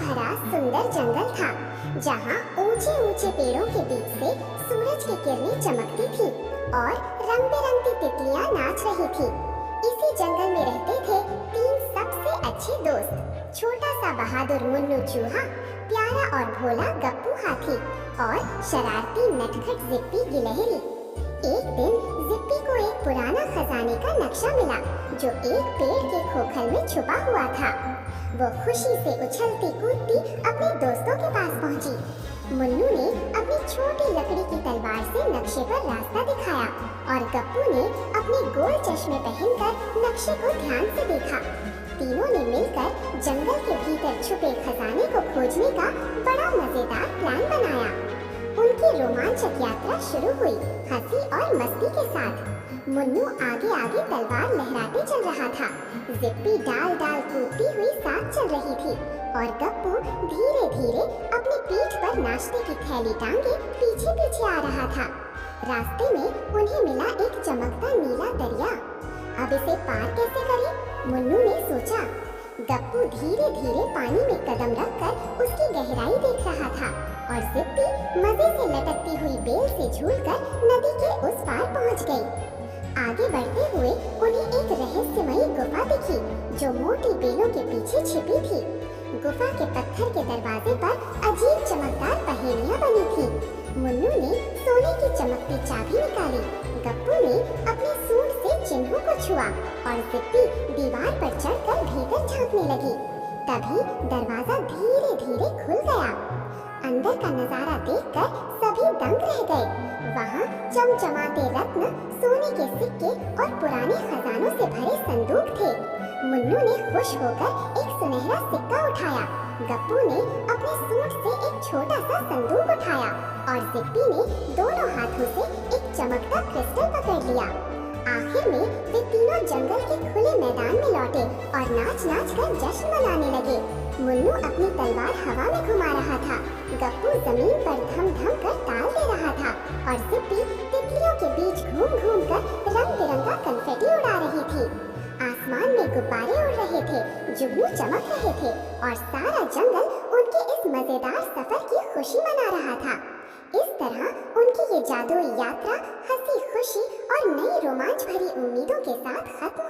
भरा सुंदर जंगल था, जहाँ ऊंचे ऊंचे पेड़ों के बीच से सूरज की किरणें चमकती थीं और रंग बिरंगी तितलियां नाच रही थीं। इसी जंगल में रहते थे 3 सबसे अच्छे दोस्त। छोटा सा बहादुर मुन्नू चूहा, प्यारा और भोला गप्पू हाथी और शरारती नटखट जिप्पी गिलहरी। एक दिन जिप्पी को एक पुराना खजाने का नक्शा मिला, जो एक पेड़ के खोखल में छुपा हुआ था। वो खुशी से उछलती कूदती अपने दोस्तों के पास पहुंची। मुन्नू ने अपनी छोटी लकड़ी की तलवार से नक्शे पर रास्ता दिखाया और गप्पू ने अपने गोल चश्मे पहनकर नक्शे को ध्यान से देखा। तीनों ने मिलकर जंगल के भीतर छुपे खजाने को खोजने का बड़ा मजेदार प्लान बनाया। उनकी रोमांचक यात्रा शुरू हुई, हंसी और मस्ती के साथ। मुन्नू आगे आगे तलवार लहराते चल रहा था, जिप्पी डाल डाल कूदती हुई साथ चल रही थी और गप्पू धीरे धीरे अपनी पीठ पर नाश्ते की थैली टांगे पीछे पीछे आ रहा था। रास्ते में उन्हें मिला एक चमकता नीला दरिया। अब इसे पार कैसे करें? मुन्नू ने सोचा। गप्पू धीरे धीरे पानी में कदम रखकर उसकी गहराई देख रहा था और जिप्पी मजे से लटकती हुई बेल से झूलकर नदी के उस पार पहुंच गई। आगे बढ़ते हुए उन्हें एक रहस्यमयी गुफा दिखी, जो मोटी बेलों के पीछे छिपी थी। गुफा के पत्थर के दरवाजे पर अजीब चमकदार पहेलियां बनी थी। मुन्नू ने सोने की चमकती चाबी निकाली, गप्पू ने अपने सूंड से चिन्हों को छुआ और जिप्पी दीवार पर चढ़कर भीतर झांकने लगी। तभी दरवाजा धीरे धीरे खुल गया। अंदर का नजारा देखकर सभी दंग रह गए। वहाँ चमचमाते रत्न, सोने के सिक्के और पुराने खजानों से भरे संदूक थे। मुन्नू ने खुश होकर एक सुनहरा सिक्का उठाया, गप्पू ने अपने सूंड से एक छोटा सा संदूक उठाया और जिप्पी ने दोनों हाथों से एक चमकता क्रिस्टल पकड़ लिया। आखिर में वे तीनों जंगल के खुले मैदान में लौटे और नाच नाच कर जश्न मनाने लगे। मुन्नू अपनी तलवार हवा में घुमा रहा था, गप्पू जमीन पर धम धम कर ताल दे रहा था और जिप्पी तितलियों के बीच घूम घूम कर रंग बिरंगा कन्फेटी उड़ा रही थी। आसमान में गुब्बारे उड़ रहे थे, जुगनू चमक रहे थे और सारा जंगल उनके इस मजेदार सफर की खुशी मना रहा था। इस तरह उनकी ये जादुई यात्रा हंसी खुशी और नई रोमांच भरी उम्मीदों के साथ खत्म